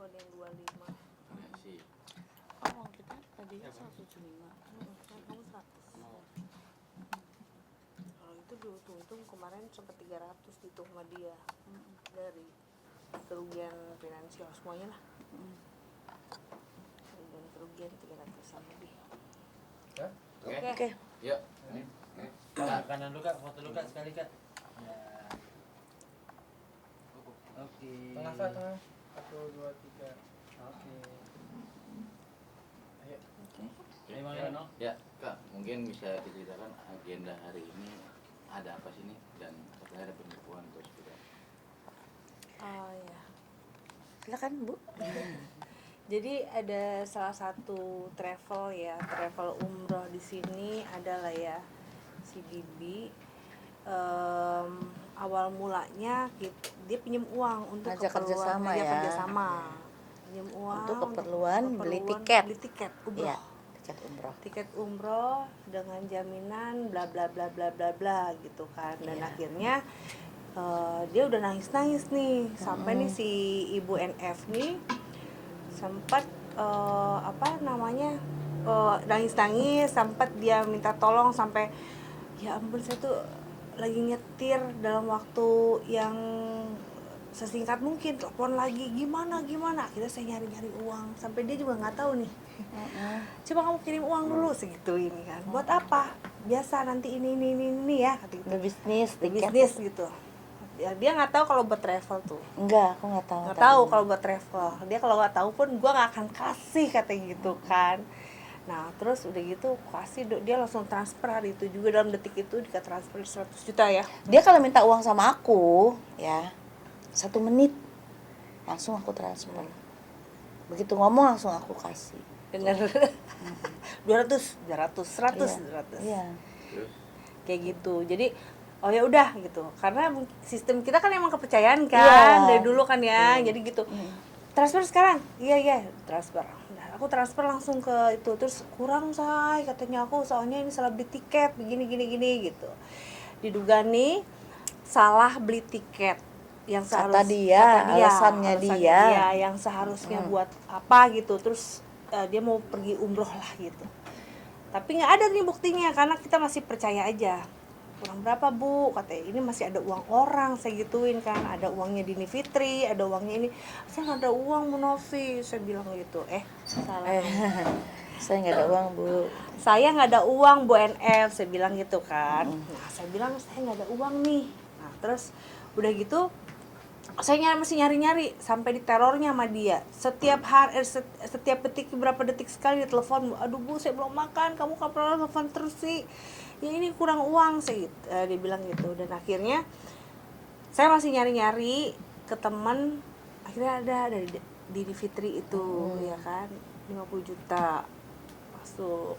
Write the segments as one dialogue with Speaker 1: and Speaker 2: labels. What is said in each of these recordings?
Speaker 1: kalau ada yang 25.
Speaker 2: Ya sih.
Speaker 3: Oh, uang kita tadinya 175.
Speaker 1: Kan kamu 100. Kalau itu dihitung kemarin sempat 300 dihitung sama dia. Dari kerugian finansial semuanya lah. Kerugian 300 sama dia.
Speaker 2: Oke. Yuk.
Speaker 4: Kak, kanan dulu Kak, foto dulu Kak sekali Kak. Ya. Oke.
Speaker 5: Tengah. 1, 2, 3.
Speaker 4: Oke.
Speaker 5: Ayo.
Speaker 4: Ayo Bang Yono.
Speaker 2: Ya, Kak, mungkin bisa diceritakan agenda hari ini ada apa sih nih dan katanya ada penipuan terus juga.
Speaker 1: Oh ya.
Speaker 3: Silakan Bu.
Speaker 1: Jadi ada salah satu travel umroh di sini adalah ya si Bibi. Awal mulanya dia pinjam uang untuk
Speaker 3: Ngajak kerjasama ya.
Speaker 1: Pinjam uang
Speaker 3: Untuk keperluan beli tiket.
Speaker 1: umroh.
Speaker 3: Iya, tiket umroh.
Speaker 1: Tiket umroh dengan jaminan bla bla bla bla bla bla gitu kan. Dan
Speaker 3: Iya.
Speaker 1: akhirnya dia udah nangis nih sampai nih si Ibu NF nih sempat nangis sempat dia minta tolong sampai ya ampun saya tuh lagi nyetir dalam waktu yang sesingkat mungkin, telepon lagi gimana akhirnya saya nyari uang sampai dia juga nggak tahu nih. Coba kamu kirim uang dulu segitu ini kan, buat apa, biasa nanti ini ya kata gitu.
Speaker 3: Bisnis
Speaker 1: Gitu ya, dia nggak tahu kalau buat travel tuh.
Speaker 3: Enggak, aku nggak tahu.
Speaker 1: Nggak tahu kalau buat travel. Dia kalau nggak tahu pun gue nggak akan kasih katanya gitu kan. Nah terus udah gitu kasih, dia langsung transfer hari itu juga, dalam detik itu dia transfer 100 juta ya.
Speaker 3: Dia kalau minta uang sama aku ya 1 menit langsung aku transfer. Begitu ngomong langsung aku kasih.
Speaker 1: Bener. 200, 100.
Speaker 3: Iya.
Speaker 2: Terus
Speaker 1: Kayak gitu. Jadi oh ya udah gitu. Karena sistem kita kan emang kepercayaan kan dari dulu kan ya. Jadi gitu. Transfer sekarang. Iya, transfer. Nah, aku transfer langsung ke itu. Terus kurang say katanya aku, soalnya ini salah beli tiket begini gitu. Diduga nih salah beli tiket yang
Speaker 3: alasannya dia
Speaker 1: yang seharusnya buat apa gitu. Terus dia mau pergi umroh lah gitu. Tapi nggak ada nih buktinya karena kita masih percaya aja. Kurang berapa Bu? Katanya ini masih ada uang orang, saya gituin kan. Ada uangnya Dini Fitri, ada uangnya ini. Saya nggak ada uang Bu Novi, saya bilang gitu. Salah.
Speaker 3: Saya nggak ada uang Bu.
Speaker 1: Saya nggak ada uang Bu NF, saya bilang gitu kan. Nah saya bilang saya nggak ada uang nih. Nah terus udah gitu saya masih nyari sampai diterornya sama dia. Setiap hari, setiap detik, berapa detik sekali dia telepon, aduh Bu saya belum makan, kamu kapan telepon terus sih, ya ini kurang uang sih, dia bilang gitu. Dan akhirnya saya masih nyari ke teman, akhirnya ada dari Dini Fitri itu ya kan 50 juta masuk.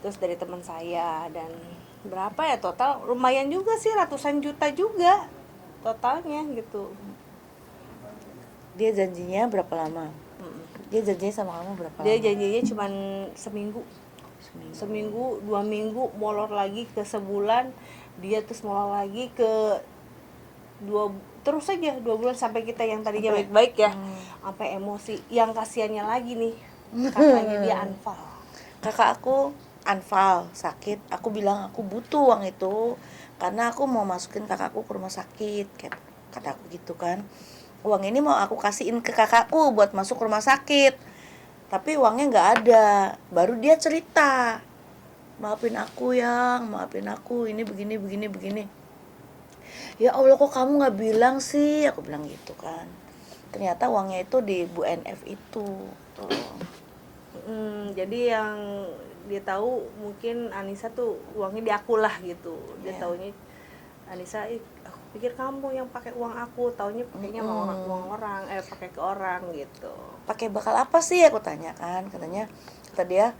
Speaker 1: Terus dari teman saya, dan berapa ya total, lumayan juga sih, ratusan juta juga totalnya gitu.
Speaker 3: Dia janjinya berapa lama? Dia janjinya sama kamu berapa lama?
Speaker 1: Dia janjinya cuma seminggu, 2 minggu, molor lagi ke sebulan, dia terus molor lagi ke 2 bulan sampai kita yang tadinya baik-baik ya, sampai emosi. Yang kasihannya lagi nih, kakaknya dia unfall.
Speaker 3: Kakak aku unfall, sakit. Aku bilang aku butuh uang itu karena aku mau masukin kakakku ke rumah sakit, kata aku gitu kan. Uang ini mau aku kasihin ke kakakku buat masuk rumah sakit, tapi uangnya nggak ada. Baru dia cerita, maafin aku ini begini. Ya Allah kok kamu nggak bilang sih, aku bilang gitu kan. Ternyata uangnya itu di Bu NF itu.
Speaker 1: Jadi yang dia tahu mungkin Anissa tuh uangnya di aku lah gitu. Dia taunya Anissa, aku pikir kamu yang pakai uang aku, taunya pakainya uang orang, pakai ke orang gitu.
Speaker 3: Pakai bakal apa sih, aku tanya kan. Kata dia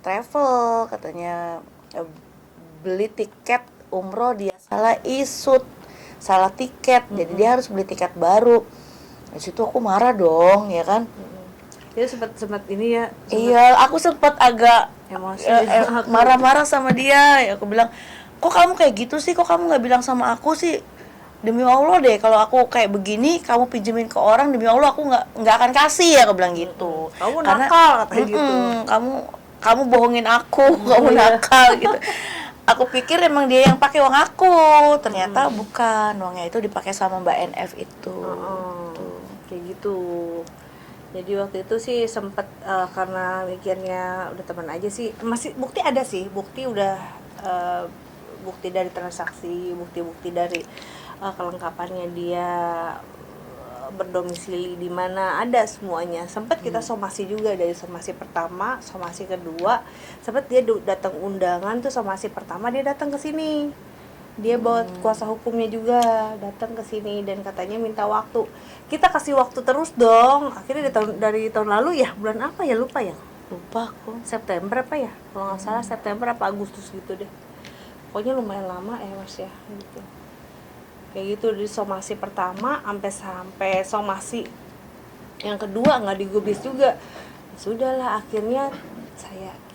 Speaker 3: travel, katanya beli tiket umroh, dia salah isut, salah tiket, jadi dia harus beli tiket baru. Di situ aku marah dong, ya kan.
Speaker 1: Dia sempat ini ya.
Speaker 3: Iya, aku sempat agak
Speaker 1: emosi,
Speaker 3: marah-marah sama dia. Aku bilang, kok kamu kayak gitu sih, kok kamu nggak bilang sama aku sih. demi Allah deh kalau aku kayak begini kamu pinjemin ke orang, demi Allah aku nggak akan kasih ya, aku bilang gitu.
Speaker 1: Kamu
Speaker 3: Karena,
Speaker 1: nakal katanya gitu.
Speaker 3: kamu bohongin aku, kamu nakal gitu. Aku pikir emang dia yang pakai uang aku, ternyata bukan, uangnya itu dipakai sama Mbak NF itu. Tuh.
Speaker 1: Kayak gitu. Jadi waktu itu sih sempet karena mikirnya udah teman aja sih, masih bukti ada sih, bukti udah bukti dari transaksi, bukti-bukti dari kelengkapannya dia berdomisili di mana, ada semuanya. Sempat kita somasi juga, dari somasi pertama, somasi kedua, sempat dia datang undangan tuh. Somasi pertama dia datang ke sini, dia bawa kuasa hukumnya juga datang ke sini dan katanya minta waktu. Kita kasih waktu terus dong. Akhirnya dari tahun lalu ya, bulan apa ya, lupa ya,
Speaker 3: Lupa aku.
Speaker 1: September apa ya, kalau nggak salah September apa Agustus gitu deh. Pokoknya lumayan lama ya Mas ya, gitu. Kayak gitu, di somasi pertama sampai somasi yang kedua nggak digubris juga. Sudahlah, akhirnya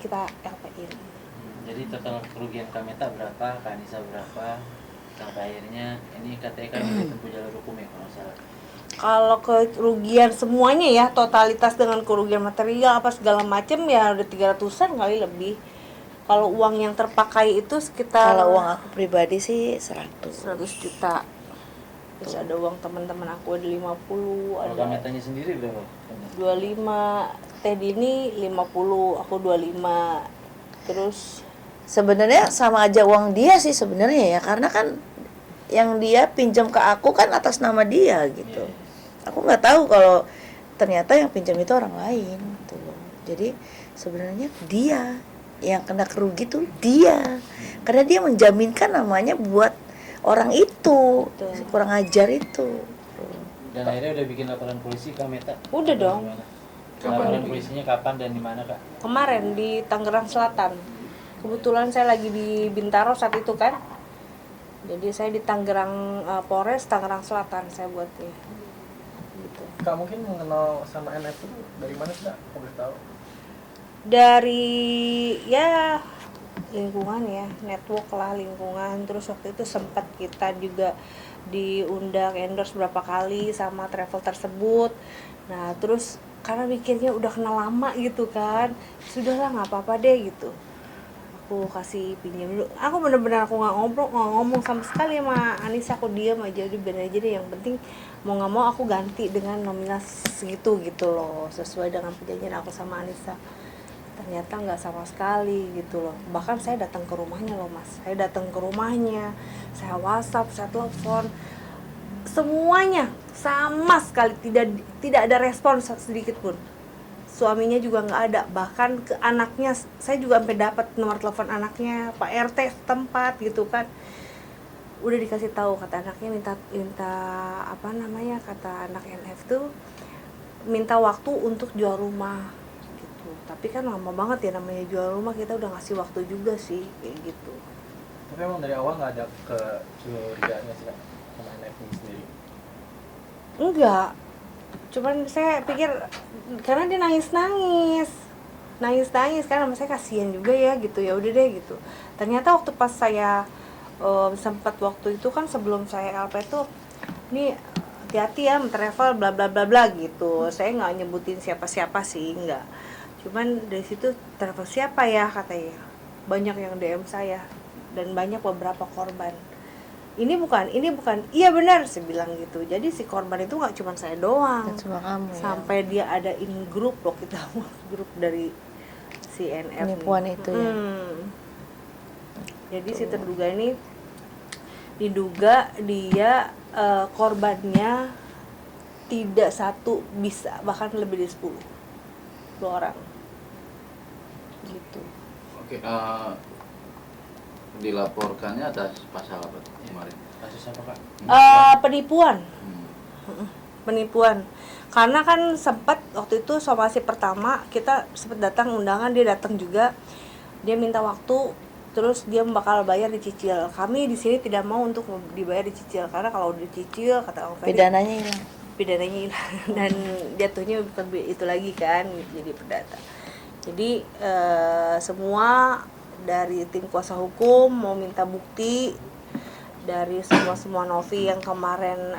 Speaker 1: kita LP-in.
Speaker 4: Jadi total kerugian Kameta berapa, Kak Anissa berapa, sampai akhirnya ini katanya kan ditempuh jalur hukum ya kalau nggak salah.
Speaker 1: Kalau kerugian semuanya ya, totalitas dengan kerugian material apa segala macam ya udah 300-an kali lebih. Kalau uang yang terpakai itu sekitar,
Speaker 3: Kalau uang aku pribadi sih 100
Speaker 1: juta. Terus ada uang teman-teman aku ada 50,
Speaker 4: Kalau
Speaker 1: ada
Speaker 4: Kametanya sendiri berapa?
Speaker 1: 25, Teh Dini 50, aku 25. Terus
Speaker 3: Sebenarnya sama aja uang dia sih sebenarnya ya, karena kan yang dia pinjam ke aku kan atas nama dia gitu. Aku nggak tahu kalau ternyata yang pinjam itu orang lain gitu loh. Jadi sebenarnya dia yang kena kerugi tuh dia, karena dia menjaminkan namanya buat orang itu.
Speaker 1: Betul.
Speaker 3: Kurang ajar itu.
Speaker 4: Dan akhirnya udah bikin laporan polisi Kameta?
Speaker 1: Udah dong.
Speaker 4: Gimana?
Speaker 2: Kapan
Speaker 4: Laporan
Speaker 2: itu?
Speaker 4: polisinya kapan dan di mana, Kak?
Speaker 1: Kemarin di Tangerang Selatan. Kebetulan saya lagi di Bintaro saat itu kan. Jadi saya di Tangerang, Polres Tangerang Selatan saya buatnya. Gitu.
Speaker 5: Kak mungkin mengenal sama NF itu dari mana sih Kak? Aku boleh tahu.
Speaker 1: Dari ya lingkungan ya, network lah, lingkungan. Terus waktu itu sempat kita juga diundang endorse berapa kali sama travel tersebut. Nah terus karena mikirnya udah kenal lama gitu kan, sudahlah nggak apa-apa deh gitu, aku kasih pinjam dulu. Aku bener-bener aku nggak ngomong sama sekali sama Anissa, aku diam aja, udah biarin aja deh, yang penting mau nggak mau aku ganti dengan nominal segitu gitu loh, sesuai dengan perjanjian aku sama Anissa. Ternyata nggak sama sekali gitu loh. Bahkan saya datang ke rumahnya loh Mas, saya datang ke rumahnya, saya WhatsApp, saya telepon, semuanya sama sekali tidak ada respon sedikit pun. Suaminya juga nggak ada, bahkan ke anaknya saya juga sampai dapat nomor telepon anaknya, Pak RT setempat gitu kan. Udah dikasih tahu, kata anaknya minta apa namanya, kata anak NF tuh minta waktu untuk jual rumah gitu. Tapi kan lama banget ya namanya jual rumah, kita udah ngasih waktu juga sih kayak gitu.
Speaker 5: Tapi emang dari awal nggak ada kecurigaan sih Kak sama NF ini sendiri?
Speaker 1: Enggak, cuman saya pikir karena dia nangis karena sama saya kasihan juga ya gitu, ya udah deh gitu. Ternyata waktu pas saya sempat waktu itu kan sebelum saya LP tuh, ini hati-hati ya travel bla bla bla bla gitu. Saya nggak nyebutin siapa sih, nggak. Cuman dari situ travel siapa ya katanya, banyak yang DM saya dan banyak beberapa korban. Ini bukan, iya benar, saya bilang gitu. Jadi si korban itu nggak cuma saya doang,
Speaker 3: Dan cuma kamu ya.
Speaker 1: sampai dia ada in grup loh, kita grup dari si NF
Speaker 3: Penipuan
Speaker 1: nih.
Speaker 3: itu ya.
Speaker 1: Jadi si terduga ini diduga dia korbannya tidak satu, bisa bahkan lebih dari 10 orang gitu.
Speaker 2: Oke, dilaporkannya atas pasal apa kemarin?
Speaker 4: Kasus apa, Kak?
Speaker 1: Penipuan.
Speaker 2: Hmm.
Speaker 1: Penipuan, karena kan sempat waktu itu somasi pertama kita sempat datang undangan, dia datang juga, dia minta waktu, terus dia bakal bayar dicicil. Kami di sini tidak mau untuk dibayar dicicil, karena kalau dicicil kata Om Ferry,
Speaker 3: Pidananya hilang.
Speaker 1: hilang dan jatuhnya lebih itu lagi kan, jadi perdata. Jadi semua dari tim kuasa hukum mau minta bukti dari semua Novi yang kemarin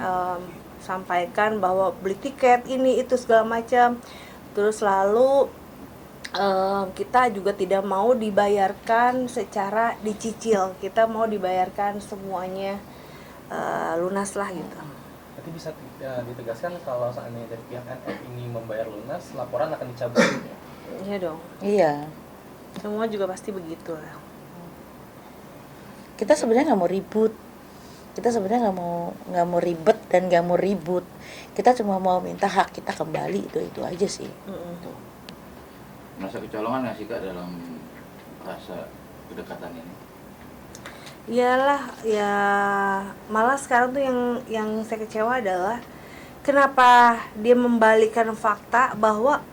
Speaker 1: sampaikan bahwa beli tiket ini itu segala macam. Terus lalu kita juga tidak mau dibayarkan secara dicicil, kita mau dibayarkan semuanya lunas lah gitu.
Speaker 5: Berarti bisa ditegaskan kalau seandainya dari pihak NF ini membayar lunas, laporan akan dicabut gitu ya?
Speaker 1: Iya dong,
Speaker 3: Iya.
Speaker 1: semua juga pasti begitu lah.
Speaker 3: Kita sebenarnya nggak mau ribut. Kita sebenarnya nggak mau ribet dan nggak mau ribut. Kita cuma mau minta hak kita kembali, itu aja sih.
Speaker 2: Merasa kecolongan nggak sih Kak dalam rasa kedekatan ini?
Speaker 1: Iyalah, ya malah sekarang tuh yang saya kecewa adalah kenapa dia membalikkan fakta bahwa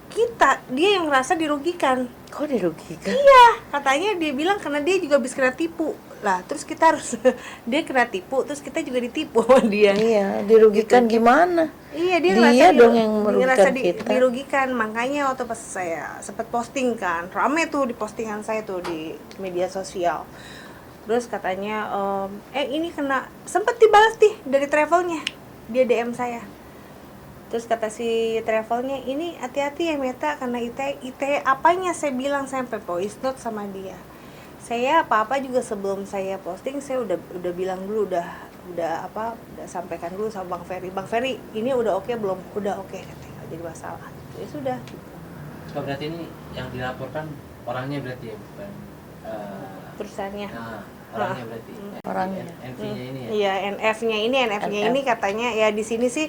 Speaker 1: dia yang merasa dirugikan.
Speaker 3: Kok dirugikan?
Speaker 1: Iya, katanya dia bilang karena dia juga habis kena tipu. Lah, terus kita harus dia kena tipu, terus kita juga ditipu sama dia.
Speaker 3: Iya, dirugikan gimana?
Speaker 1: Iya, dia
Speaker 3: Dia
Speaker 1: ngerasa
Speaker 3: dong yang merugikan
Speaker 1: ngerasa
Speaker 3: kita.
Speaker 1: dirugikan. Makanya waktu pas saya sempat posting kan, rame tuh di postingan saya tuh di media sosial. Terus katanya ini kena, sempat dibalas dari travelnya, dia DM saya. Terus kata si travelnya, ini hati-hati ya Meta karena IT apanya, saya bilang sampai voice note sama dia. Saya apa-apa juga sebelum saya posting saya udah bilang dulu, udah sampaikan dulu sama Bang Ferry, ini udah oke belum? Udah oke katanya, nggak jadi masalah. Ya sudah.
Speaker 4: Oh, berarti ini yang dilaporkan orangnya berarti ya, bukan
Speaker 1: Perusahaannya.
Speaker 4: orangnya berarti.
Speaker 3: Orangnya.
Speaker 4: NV-nya ini ya.
Speaker 1: Iya, NF-nya
Speaker 3: NF.
Speaker 1: ini katanya ya di sini sih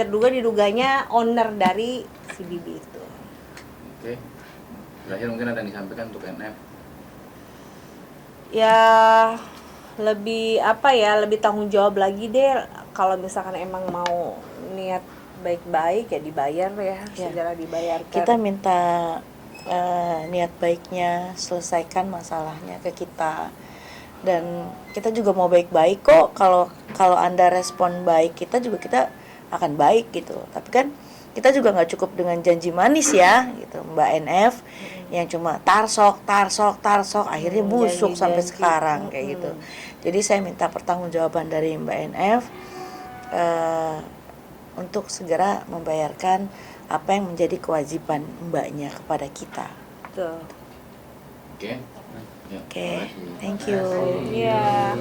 Speaker 1: diduganya owner dari si Bibi itu.
Speaker 2: Oke. Terakhir mungkin ada yang disampaikan untuk NF.
Speaker 1: Ya lebih lebih tanggung jawab lagi deh, kalau misalkan emang mau niat baik-baik ya dibayar ya, segera dibayarkan.
Speaker 3: Kita minta niat baiknya, selesaikan masalahnya ke kita. Dan kita juga mau baik-baik kok. Kalau Anda respon baik, kita akan baik gitu. Tapi kan kita juga nggak cukup dengan janji manis ya gitu, Mbak NF, yang cuma tarsok akhirnya busuk sampai sekarang kayak gitu. Jadi saya minta pertanggungjawaban dari Mbak NF untuk segera membayarkan apa yang menjadi kewajiban Mbaknya kepada kita.
Speaker 1: Tuh.
Speaker 2: Oke. Ya,
Speaker 3: Oke,
Speaker 2: terima kasih.
Speaker 3: thank you.
Speaker 1: Iya.